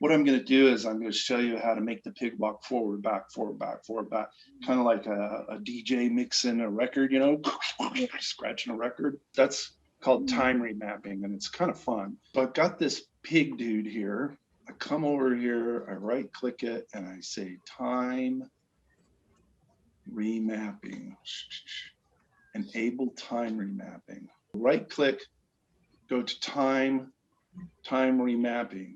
what I'm going to do is I'm going to show you how to make the pig walk forward, back, forward, back, forward, back, kind of like a DJ mixing a record, you know, scratching a record. That's called time remapping, and it's kind of fun. So I've got this pig dude here. I come over here, I right click it, and I say time remapping, enable time remapping. Right click, go to time remapping.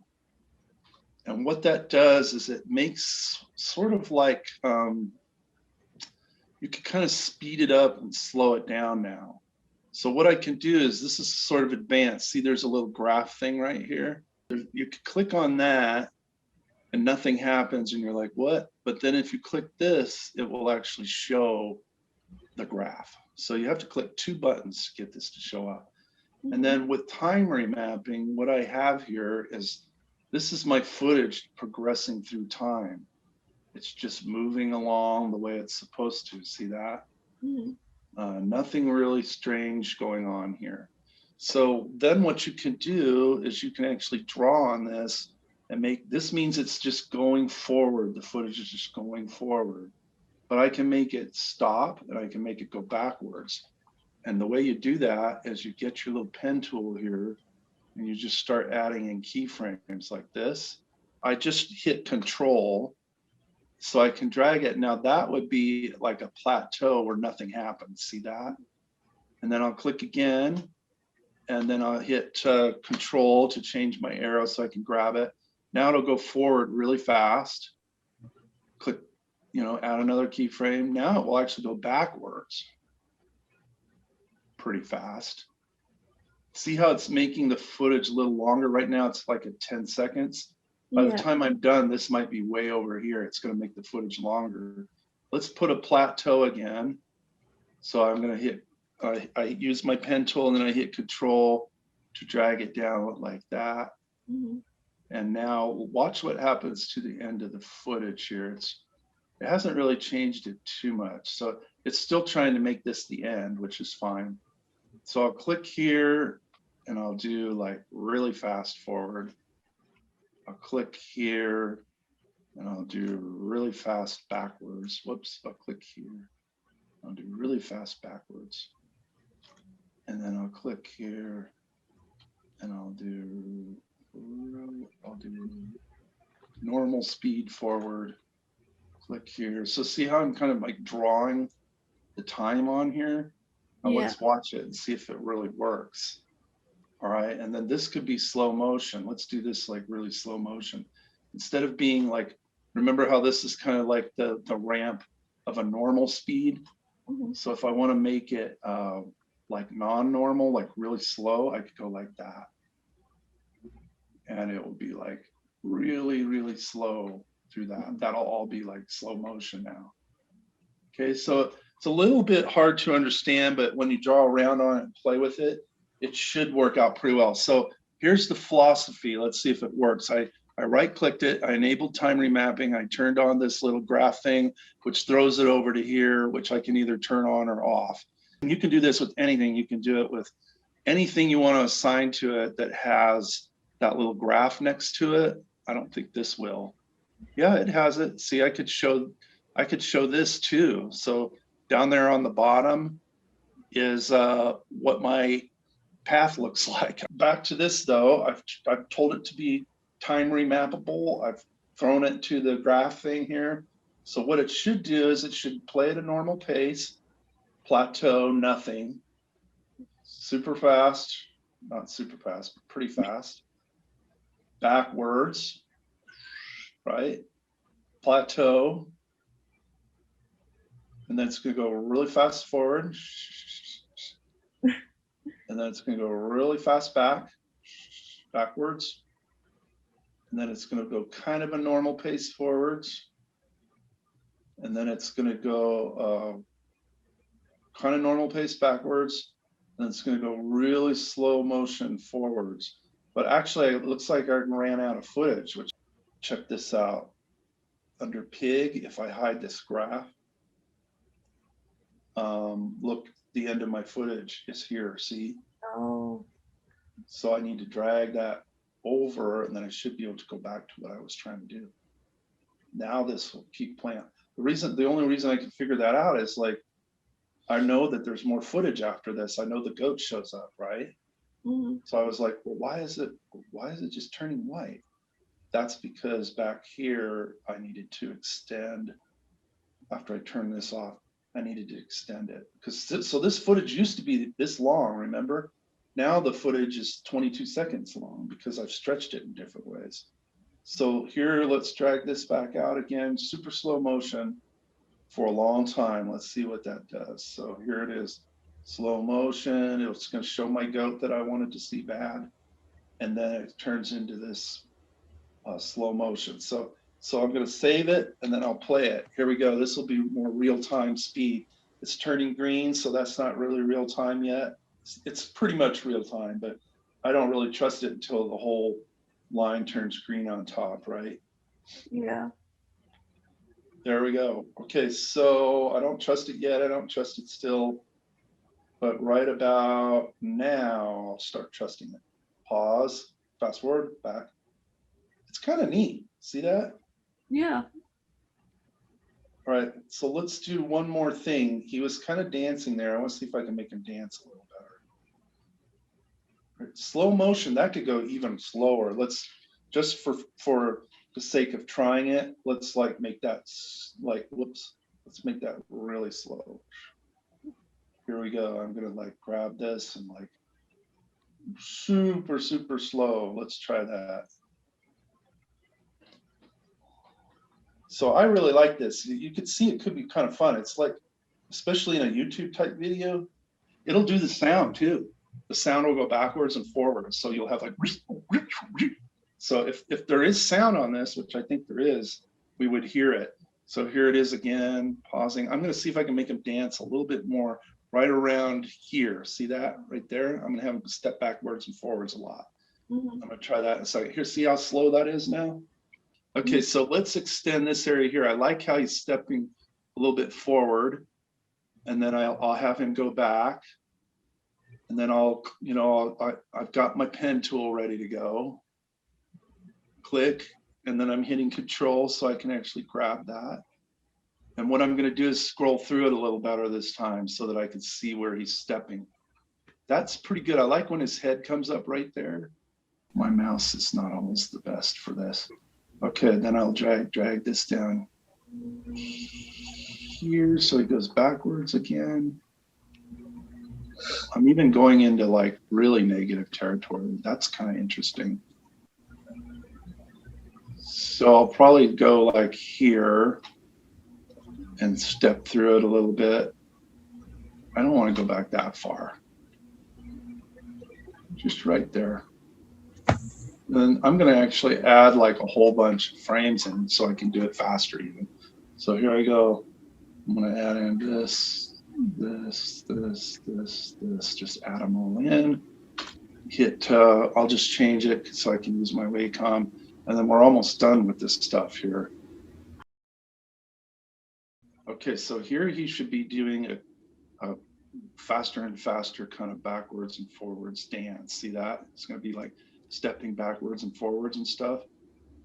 And what that does is it makes sort of like, you can kind of speed it up and slow it down now. So what I can do is, this is sort of advanced. See, there's a little graph thing right here. You can click on that and nothing happens and you're like, what? But then if you click this, it will actually show the graph. So you have to click 2 buttons to get this to show up. And then with time remapping, what I have here is, this is my footage progressing through time. It's just moving along the way it's supposed to. See that? Nothing really strange going on here. So then what you can do is you can actually draw on this and make, this means it's just going forward. The footage is just going forward. But I can make it stop and I can make it go backwards. And the way you do that is you get your little pen tool here and you just start adding in keyframes like this. I just hit Control so I can drag it. Now that would be like a plateau where nothing happens. See that? And then I'll click again, and then I'll hit Control to change my arrow so I can grab it. Now it'll go forward really fast. Click, you know, add another keyframe. Now it will actually go backwards pretty fast. See how it's making the footage a little longer? Right now it's like at 10 seconds. By the time I'm done, this might be way over here. It's going to make the footage longer. Let's put a plateau again. So I'm going to hit, I use my pen tool and then I hit Control to drag it down like that. And now watch what happens to the end of the footage here. It hasn't really changed it too much. So it's still trying to make this the end, which is fine. So I'll click here and I'll do like really fast forward. I'll click here and I'll do really fast backwards. Whoops, I'll click here. I'll do really fast backwards. And then I'll click here and I'll do normal speed forward. Click here. So see how I'm kind of like drawing the time on here? Now let's watch it and see if it really works. All right, and then this could be slow motion. Let's do this like really slow motion. Instead of being like, remember how this is kind of like the ramp of a normal speed? So if I want to make it like non-normal, like really slow, I could go like that. And it will be like really, really slow through that. That'll all be like slow motion now. Okay, so it's a little bit hard to understand, but when you draw around on it and play with it, it should work out pretty well. So here's the philosophy. Let's see if it works. I right-clicked it. I enabled time remapping. I turned on this little graph thing, which throws it over to here, which I can either turn on or off. And you can do this with anything. You can do it with anything you want to assign to it that has that little graph next to it. I don't think this will. Yeah, it has it. See, I could show this too. So down there on the bottom is what my path looks like. Back to this though, I've told it to be time remappable. I've thrown it to the graph thing here. So what it should do is it should play at a normal pace, plateau, nothing, super fast, not super fast, but pretty fast, backwards, right? Plateau, and then it's going to go really fast forward, and then it's going to go really fast backwards, and then it's going to go kind of a normal pace forwards, and then it's going to go kind of normal pace backwards, and it's going to go really slow motion forwards. But actually, it looks like I ran out of footage, which, check this out. Under pig, if I hide this graph, look, the end of my footage is here, see? Oh. So I need to drag that over, and then I should be able to go back to what I was trying to do. Now this will keep playing. The only reason I can figure that out is like, I know that there's more footage after this. I know the goat shows up, right? So I was like, well, why is it just turning white? That's because back here, I needed to extend, after I turned this off, I needed to extend it. So this footage used to be this long, remember? Now the footage is 22 seconds long because I've stretched it in different ways. So here, let's drag this back out again, super slow motion for a long time. Let's see what that does. So here it is, slow motion. It's going to show my goat that I wanted to see bad. And then it turns into this slow motion. So I'm going to save it and then I'll play it. Here we go. This will be more real-time speed. It's turning green, so that's not really real time yet. It's pretty much real time, but I don't really trust it until the whole line turns green on top, right? Yeah. There we go. Okay, so I don't trust it yet. I don't trust it still, but right about now, I'll start trusting it. Pause, fast forward, back. It's kind of neat. See that? Yeah. All right, so let's do one more thing. He was kind of dancing there. I want to see if I can make him dance a little better. Right, slow motion, that could go even slower. Let's just for the sake of trying it, let's like make that like, whoops, let's make that really slow. Here we go. I'm gonna like grab this and like super, super slow. Let's try that. So I really like this. You could see it could be kind of fun. It's like, especially in a YouTube type video, it'll do the sound too. The sound will go backwards and forwards. So you'll have like, so if there is sound on this, which I think there is, we would hear it. So here it is again, pausing. I'm gonna see if I can make him dance a little bit more right around here. See that right there? I'm gonna have him step backwards and forwards a lot. I'm gonna try that in a second. Here, see how slow that is now? Okay, so let's extend this area here. I like how he's stepping a little bit forward, and then I'll have him go back, and then I've got my pen tool ready to go. Click, and then I'm hitting Control so I can actually grab that. And what I'm going to do is scroll through it a little better this time so that I can see where he's stepping. That's pretty good. I like when his head comes up right there. My mouse is not always the best for this. Okay, then I'll drag this down here so it goes backwards again. I'm even going into like really negative territory. That's kind of interesting. So I'll probably go like here and step through it a little bit. I don't want to go back that far. Just right there. Then I'm going to actually add like a whole bunch of frames in so I can do it faster even. So here I go. I'm going to add in this, just add them all in. Hit, I'll just change it so I can use my Wacom. And then we're almost done with this stuff here. Okay, so here he should be doing a faster and faster kind of backwards and forwards dance. See that? It's going to be like stepping backwards and forwards and stuff.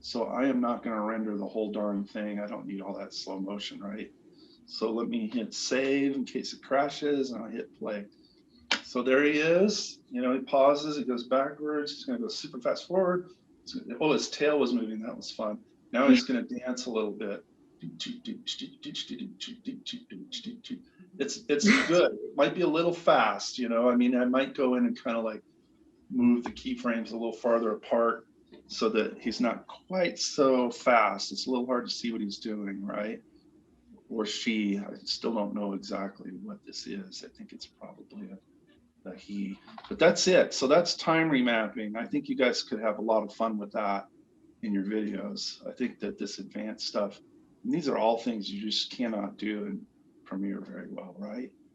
So I am not going to render the whole darn thing. I don't need all that slow motion, right? So let me hit save in case it crashes, and I'll hit play. So there he is. You know, he pauses, he goes backwards. He's going to go super fast forward. Oh, his tail was moving. That was fun. Now he's going to dance a little bit. It's good. It might be a little fast, you know. I mean, I might go in and kind of like move the keyframes a little farther apart so that he's not quite so fast. It's a little hard to see what he's doing, right? Or she. I still don't know exactly what this is. I think it's probably a he. But that's it. So that's time remapping. I think you guys could have a lot of fun with that in your videos. I think that this advanced stuff, and these are all things you just cannot do in Premiere very well, right?